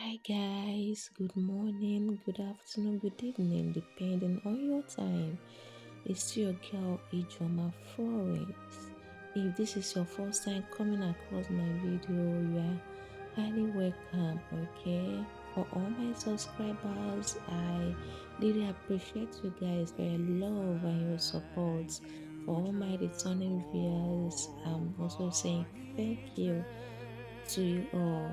Hi guys, good morning, good afternoon, good evening, depending on your time. It's your girl Ijoma Florence. If this is your first time coming across my video, you are highly welcome. Okay, for all my subscribers, I really appreciate you guys for your love and your support. For all my returning viewers, I'm also saying thank you to you all.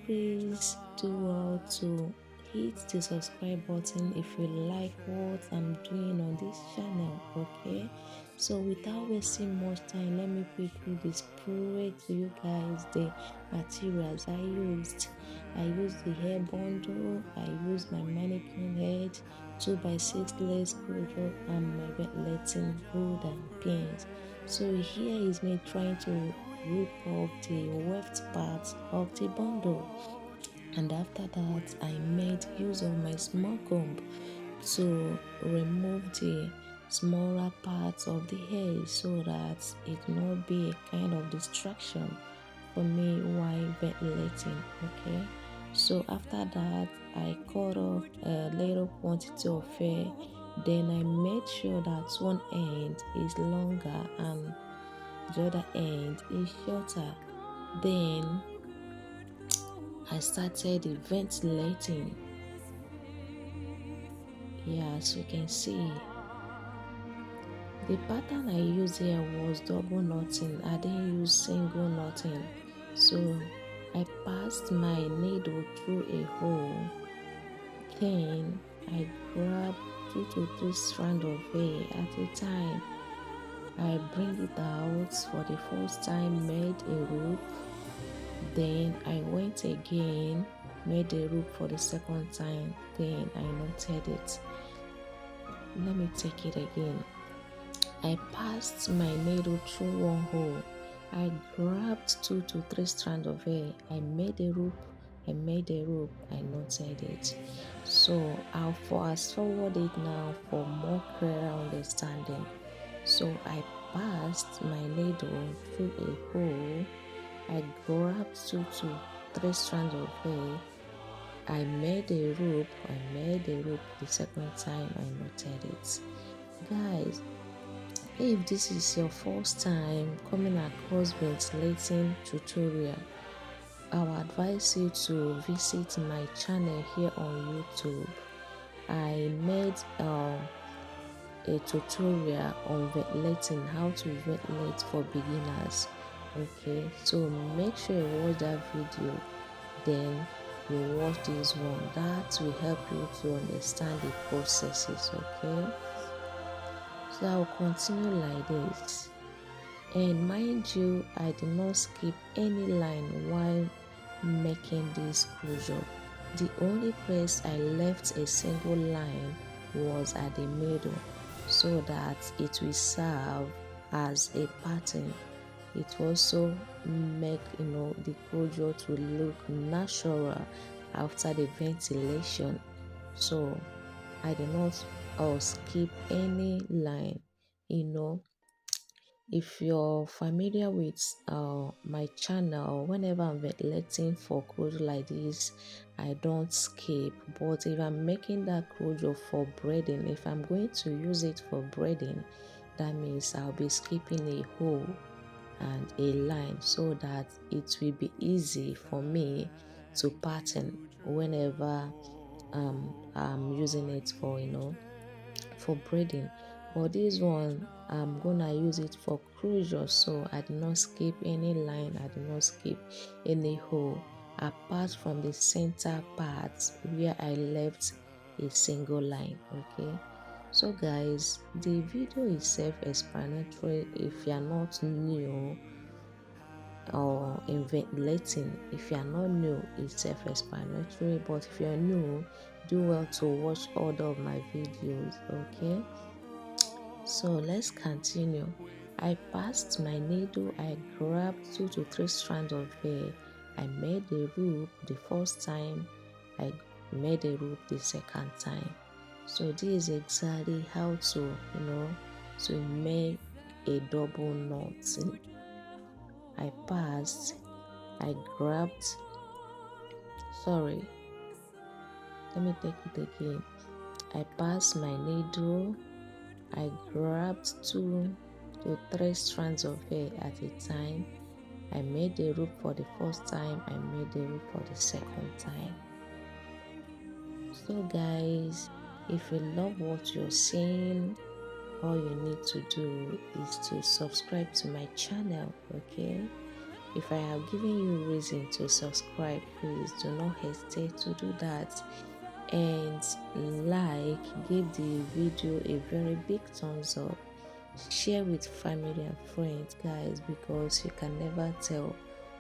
Please do well to hit the subscribe button if you like what I'm doing on this channel. Okay, so without wasting much time, let me quickly display to you guys the materials I used. I used the hair bundle, I used my mannequin head, 2x6 lace screwdriver, and my ventilating wood and pins. So here is me trying to rip off the weft part of the bundle, and after that I made use of my small comb to remove the smaller parts of the hair so that it will not be a kind of distraction for me while ventilating. Okay, so after that I cut off a little quantity of hair, then I made sure that one end is longer and the other end is shorter. Then I started ventilating. Yeah, as you can see, the pattern I used here was double knotting. I didn't use single knotting. So I passed my needle through a hole. Then I grabbed 2 to 3 strands of hair at a time. I bring it out for the first time, made a rope. Then I went again, made a loop for the second time, then I knotted it. Let me take it again. I passed my needle through one hole. I grabbed 2 to 3 strands of hair. I made a loop, I knotted it. So I'll fast forward it now for more clear understanding. So I passed my needle through a hole. I grabbed 2 to 3 strands of hair. I made a rope. The second time I knotted it. Guys, if this is your first time coming across ventilating tutorial, I would advise you to visit my channel here on YouTube. I made a tutorial on ventilating, how to ventilate for beginners. Okay, so make sure you watch that video, then you watch this one. That will help you to understand the processes. Okay, so I'll continue like this. And mind you, I did not skip any line while making this closure. The only place I left a single line was at the middle, so that it will serve as a pattern. It also make the closure to look natural after the ventilation. So I did not skip any line. If you're familiar with my channel, whenever I'm ventilating for closure like this, I don't skip. But if I'm making that closure for braiding, if I'm going to use it for braiding, that means I'll be skipping a hole and a line so that it will be easy for me to pattern whenever I'm using it for braiding. But this one I'm gonna use it for closure, so I did not skip any line, I did not skip any hole apart from the center part where I left a single line. Okay, so guys, the video is self-explanatory. If you are not new or in ventilating, if you are not new, it's self-explanatory, but if you are new, do well to watch all of my videos. Okay, so let's continue. I passed my needle. I grabbed 2 to 3 strands of hair. I made a loop the first time. I made a loop the second time. So this is exactly how to make a double knot. I passed. I grabbed. Sorry. Let me take it again. I passed my needle. I grabbed 2 to 3 strands of hair at a time. I made the rope for the first time. I made the rope for the second time. So guys, if you love what you're seeing, all you need to do is to subscribe to my channel, okay? If I have given you reason to subscribe, please do not hesitate to do that. And give the video a very big thumbs up. Share with family and friends, guys, because you can never tell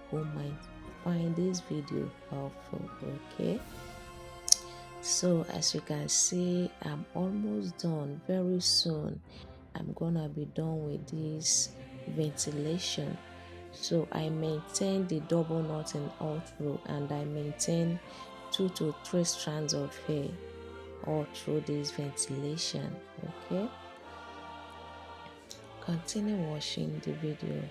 who might find this video helpful, okay? So as you can see, I'm almost done. Very soon I'm gonna be done with this ventilation. So I maintain the double knot in all through, and I maintain 2 to 3 strands of hair all through this ventilation. Okay, continue watching the video.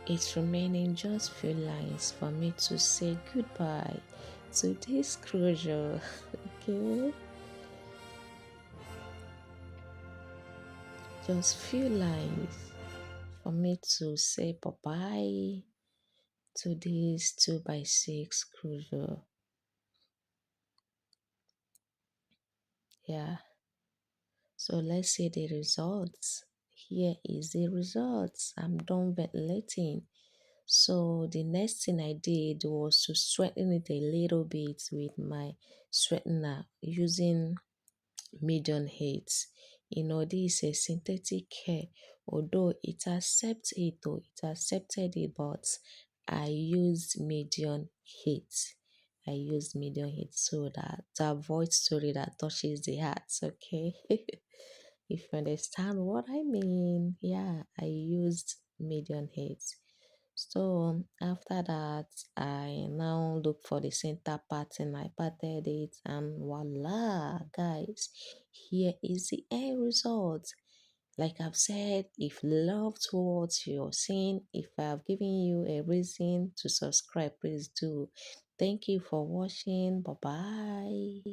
It's remaining just few lines for me to say goodbye to this closure. Okay, just few lines for me to say bye bye to this 2x6 closure. Yeah, so let's see the results. Here is the results. I'm done ventilating. So the next thing I did was to straighten it a little bit with my straightener using medium heat. This is a synthetic hair, although it accepts it or it accepted it, but I used medium heat. I used medium heat so that to avoid story that touches the heart, okay? If you understand what I mean, yeah, I used medium heat. So after that, I now look for the center pattern. I parted it, and voila, guys, here is the end result. Like I've said, if loved what you're seeing, if I've given you a reason to subscribe, please do. Thank you for watching. Bye bye.